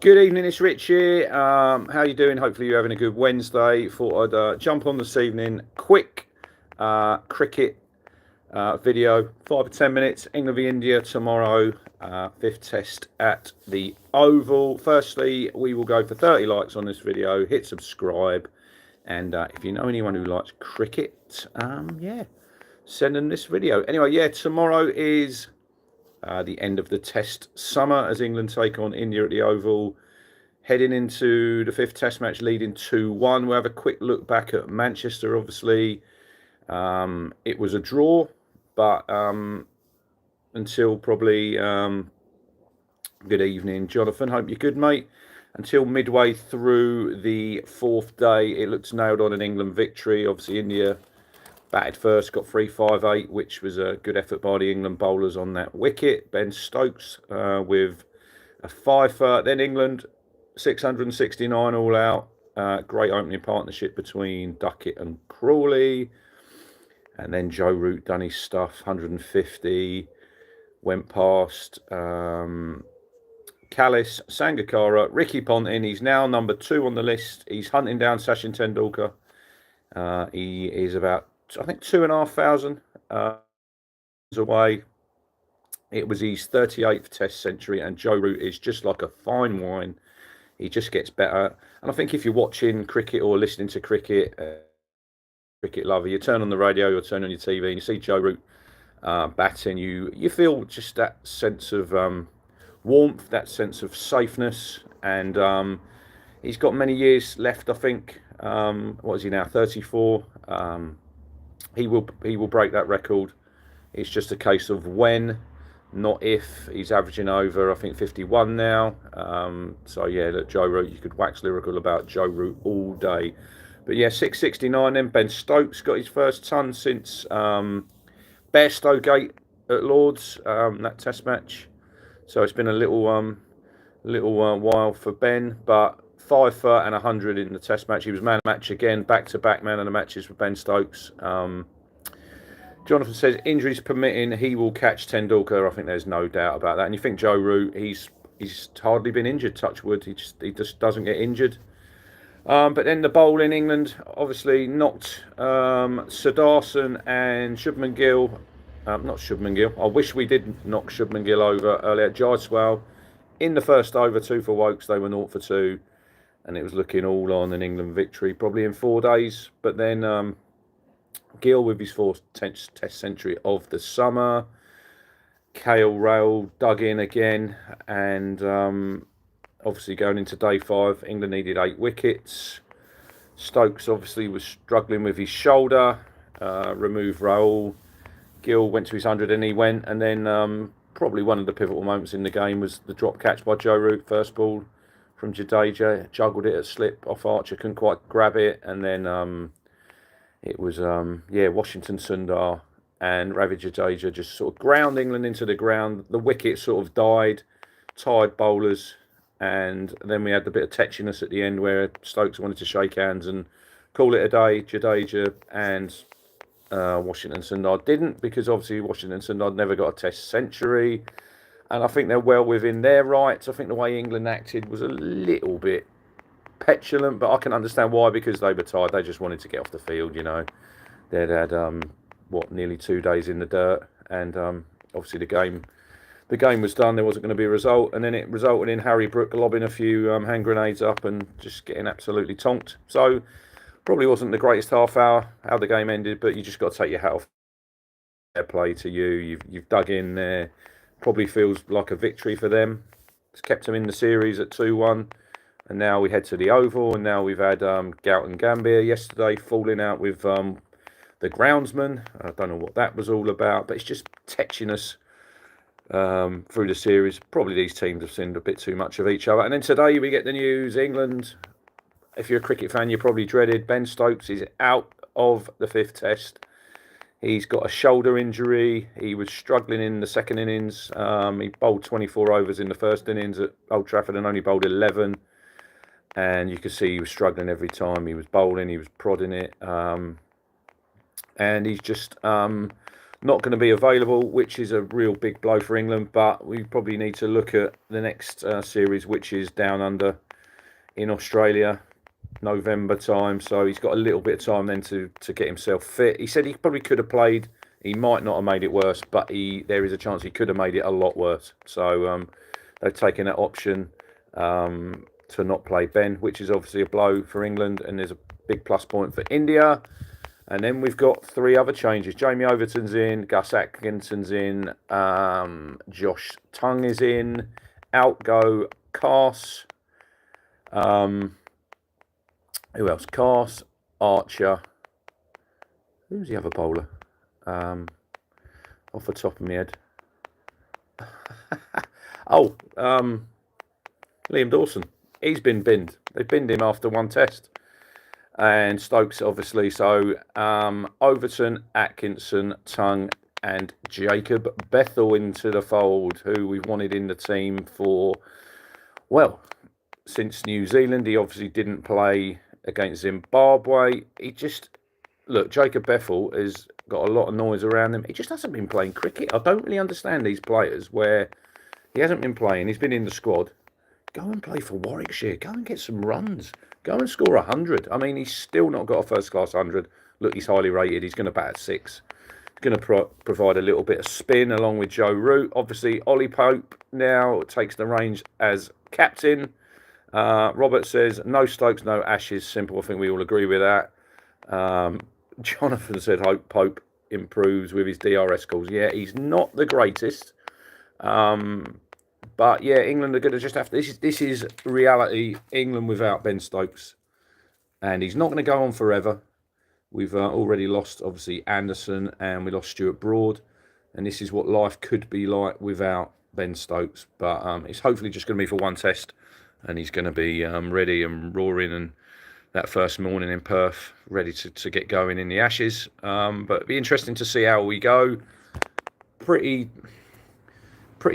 Good evening, it's Rich here. How you doing? Hopefully you're having a good Wednesday. Thought I'd jump on this evening. Quick cricket video, 5 or 10 minutes. England v India tomorrow, fifth test at the Oval. Firstly, we will go for 30 likes on this video. Hit subscribe, and if you know anyone who likes cricket, yeah, send them this video. Anyway, yeah, tomorrow is the end of the test summer as England take on India at the Oval. Heading into the fifth test match, leading 2-1. We'll have a quick look back at Manchester, obviously. It was a draw, but until probably... good evening, Jonathan. Hope you're good, mate. Until midway through the fourth day, it looks nailed on an England victory. Obviously, India batted first, got 3-5-8, which was a good effort by the England bowlers on that wicket. Ben Stokes with a 5 for. Then England 669 all out. Great opening partnership between Duckett and Crawley. And then Joe Root done his stuff, 150. Went past Callis, Sangakkara, Ricky Ponting. He's now number 2 on the list. He's hunting down Sachin Tendulkar. He is about, I think, 2,500 away. It was his 38th test century, and Joe Root is just like a fine wine. He just gets better. And I think if you're watching cricket or listening to cricket, cricket lover, you turn on the radio or turn on your TV and you see Joe Root batting, you feel just that sense of warmth, that sense of safeness. And he's got many years left, I think. What is he now, 34? He will break that record. It's just a case of when, not if. He's averaging over, I think, 51 now. So yeah, look, Joe Root, you could wax lyrical about Joe Root all day. But yeah, 669 then. Ben Stokes got his first ton since Bairstow Gate at Lords, that test match. So it's been a little while for Ben, but 5 for and 100 in the test match. He was man of the match again, back-to-back man of the matches for Ben Stokes. Jonathan says, injuries permitting, he will catch Tendulkar. I think there's no doubt about that. And you think Joe Root, he's hardly been injured, touch wood. He just doesn't get injured. But then the bowling, England obviously knocked Siddharthan and Shubman Gill. Not Shubman Gill. I wish we did knock Shubman Gill over earlier. Jaiswal in the first over, 2 for Wokes. They were 0 for 2. And it was looking all on an England victory, probably in 4 days. But then Gill with his 4th test century of the summer. Rail dug in again. And obviously going into day 5, England needed 8 wickets. Stokes obviously was struggling with his shoulder. Removed Raul. Gill went to his 100 and he went. And then probably one of the pivotal moments in the game was the drop catch by Joe Root. First ball from Jadeja, juggled it at slip off Archer, couldn't quite grab it, and then it was Washington Sundar and Ravi Jadeja just sort of ground England into the ground. The wicket sort of died, tied bowlers, and then we had the bit of tetchiness at the end where Stokes wanted to shake hands and call it a day. Jadeja and Washington Sundar didn't, because obviously Washington Sundar never got a test century. And I think they're well within their rights. I think the way England acted was a little bit petulant, but I can understand why, because they were tired. They just wanted to get off the field, you know. They'd had, nearly 2 days in the dirt. And obviously the game was done. There wasn't going to be a result. And then it resulted in Harry Brook lobbing a few hand grenades up and just getting absolutely tonked. So probably wasn't the greatest half hour how the game ended, but you just got to take your hat off. Fair play to you. You've dug in there. Probably feels like a victory for them. It's kept them in the series at 2-1. And now we head to the Oval. And now we've had Gautam Gambhir yesterday falling out with the groundsman. I don't know what that was all about. But it's just tetchiness through the series. Probably these teams have seen a bit too much of each other. And then today we get the news. England, if you're a cricket fan, you're probably dreaded. Ben Stokes is out of the 5th test. He's got a shoulder injury. He was struggling in the second innings. He bowled 24 overs in the first innings at Old Trafford and only bowled 11. And you could see he was struggling every time he was bowling. He was prodding it. And he's just not going to be available, which is a real big blow for England. But we probably need to look at the next series, which is down under in Australia, November time. So he's got a little bit of time then to get himself fit. He said he probably could have played. He might not have made it worse, but there is a chance he could have made it a lot worse. So they've taken that option to not play Ben, which is obviously a blow for England, and there's a big plus point for India. And then we've got 3 other changes. Jamie Overton's in, Gus Atkinson's in, Josh Tongue is in, out go Carse. Who else? Carse, Archer. Who's the other bowler? Off the top of my head. Liam Dawson. He's been binned. They binned him after 1 test. And Stokes, obviously. So Overton, Atkinson, Tongue, and Jacob Bethell into the fold, who we've wanted in the team for, well, since New Zealand. He obviously didn't play against Zimbabwe. Look, Jacob Bethell has got a lot of noise around him. He just hasn't been playing cricket. I don't really understand these players where he hasn't been playing. He's been in the squad. Go and play for Warwickshire. Go and get some runs. Go and score 100. I mean, he's still not got a first-class 100. Look, he's highly rated. He's going to bat at 6. He's going to provide a little bit of spin along with Joe Root. Obviously, Ollie Pope now takes the reins as captain. Robert says, no Stokes, no Ashes. Simple. I think we all agree with that. Jonathan said, hope Pope improves with his DRS calls. Yeah, he's not the greatest. But yeah, England are going to just have to. This is reality. England without Ben Stokes, and he's not going to go on forever. We've already lost, obviously, Anderson, and we lost Stuart Broad, and this is what life could be like without Ben Stokes. But it's hopefully just going to be for 1 test, and he's going to be ready and roaring, and that first morning in Perth, ready to get going in the Ashes. But it'll be interesting to see how we go. Pretty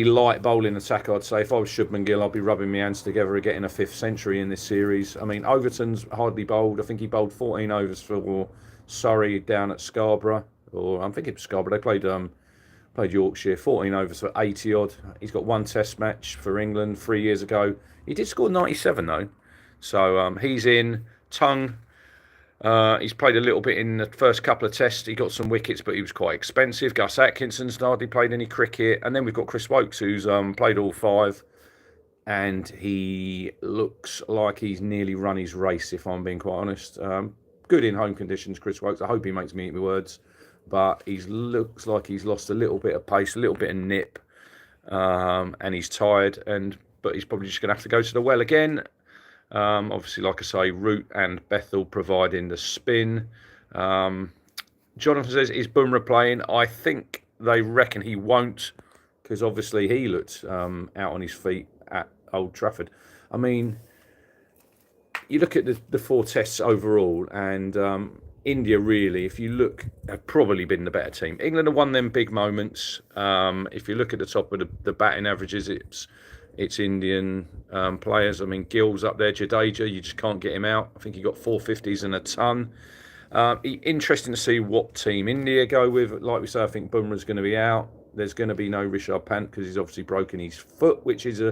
light bowling attack, I'd say. If I was Shubman Gill, I'd be rubbing my hands together and getting a 5th century in this series. I mean, Overton's hardly bowled. I think he bowled 14 overs for Surrey down at Scarborough. Or I'm thinking Scarborough. They played Yorkshire. 14 overs for 80 odd. He's got 1 test match for England 3 years ago. He did score 97 though. So he's in. Tongue. He's played a little bit in the first couple of tests. He got some wickets, but he was quite expensive. Gus Atkinson's hardly played any cricket. And then we've got Chris Wokes, who's played all 5. And he looks like he's nearly run his race, if I'm being quite honest. Good in home conditions, Chris Wokes. I hope he makes me eat my words. But he looks like he's lost a little bit of pace, a little bit of nip. And he's tired. But he's probably just going to have to go to the well again. Obviously, like I say, Root and Bethell providing the spin. Jonathan says, is Bumrah playing? I think they reckon he won't, because obviously he looked out on his feet at Old Trafford. I mean, you look at the 4 tests overall, and India really, if you look, have probably been the better team. England have won them big moments. If you look at the top of the batting averages, it's Indian players. I mean, Gill's up there, Jadeja, you just can't get him out. I think he got 450s and a ton. Interesting to see what team India go with. Like we say, I think Bumrah's going to be out. There's going to be no Rishabh Pant because he's obviously broken his foot, which is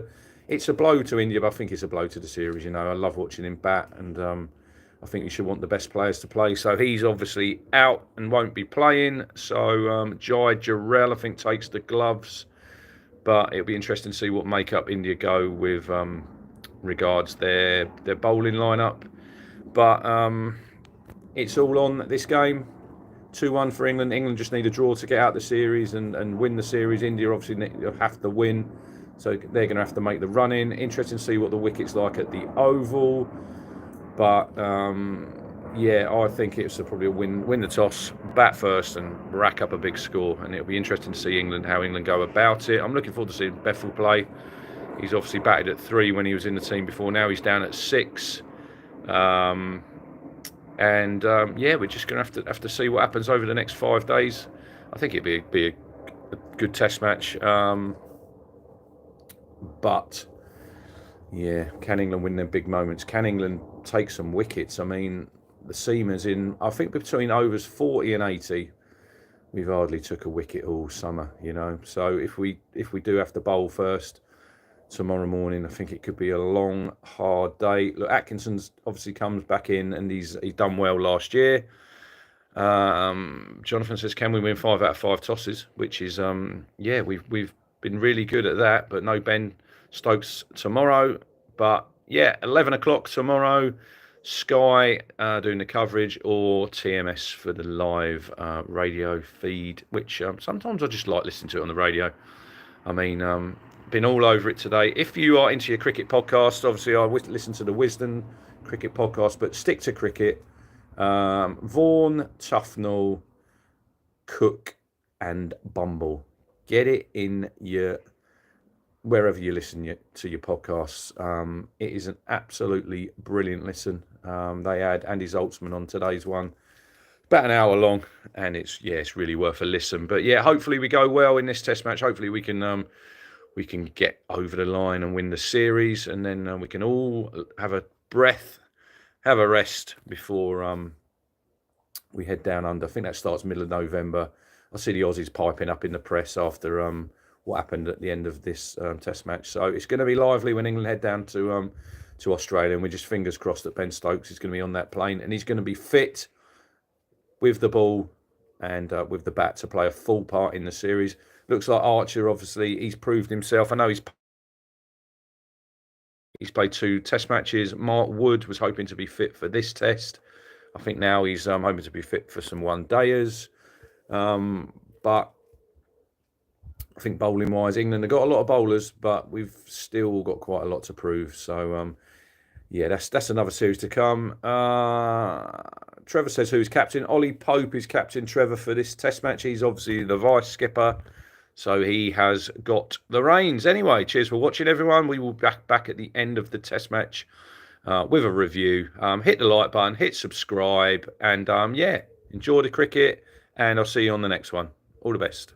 it's a blow to India, but I think it's a blow to the series. You know, I love watching him bat, and I think you should want the best players to play. So he's obviously out and won't be playing. So Jai Jarrell, I think, takes the gloves. But it'll be interesting to see what makeup India go with regards their bowling lineup. But it's all on this game. 2-1 for England. England just need a draw to get out the series and win the series. India obviously have to win. So they're going to have to make the run in. Interesting to see what the wicket's like at the Oval. But yeah, I think it's probably a win the toss, bat first and rack up a big score. And it'll be interesting to see how England go about it. I'm looking forward to seeing Bethell play. He's obviously batted at 3 when he was in the team before. Now he's down at 6. Yeah, we're just going to have to see what happens over the next 5 days. I think it'd be a good test match. But yeah, can England win them big moments? Can England take some wickets? I mean, the seamers in, I think between overs 40 and 80, we've hardly took a wicket all summer, you know. So if we do have to bowl first tomorrow morning, I think it could be a long, hard day. Look, Atkinson's obviously comes back in, and he's done well last year. Jonathan says, can we win 5 out of 5 tosses? Which is, yeah, we've been really good at that. But no Ben Stokes tomorrow. But yeah, 11 o'clock tomorrow. Sky doing the coverage, or TMS for the live radio feed, which sometimes I just like listening to it on the radio. I mean, been all over it today. If you are into your cricket podcast, obviously I listen to the Wisdom cricket podcast, but stick to cricket. Vaughan, Tufnell, Cook and Bumble. Get it in your wherever you listen to your podcasts. It is an absolutely brilliant listen. They had Andy Zaltzman on today's one, about an hour long, and it's really worth a listen. But yeah, hopefully we go well in this test match. Hopefully we can get over the line and win the series, and then we can all have a breath, have a rest before we head down under. I think that starts middle of November. I see the Aussies piping up in the press after what happened at the end of this test match. So it's going to be lively when England head down to Australia, and we're just fingers crossed that Ben Stokes is going to be on that plane, and he's going to be fit with the ball and with the bat to play a full part in the series. Looks like Archer, obviously, he's proved himself. I know he's played 2 test matches. Mark Wood was hoping to be fit for this test. I think now he's hoping to be fit for some one-dayers. But I think bowling-wise, England have got a lot of bowlers, but we've still got quite a lot to prove. So, yeah, that's another series to come. Trevor says who's captain. Ollie Pope is captain, Trevor, for this test match. He's obviously the vice skipper, so he has got the reins. Anyway, cheers for watching, everyone. We will be back at the end of the test match with a review. Hit the like button, hit subscribe, and yeah, enjoy the cricket, and I'll see you on the next one. All the best.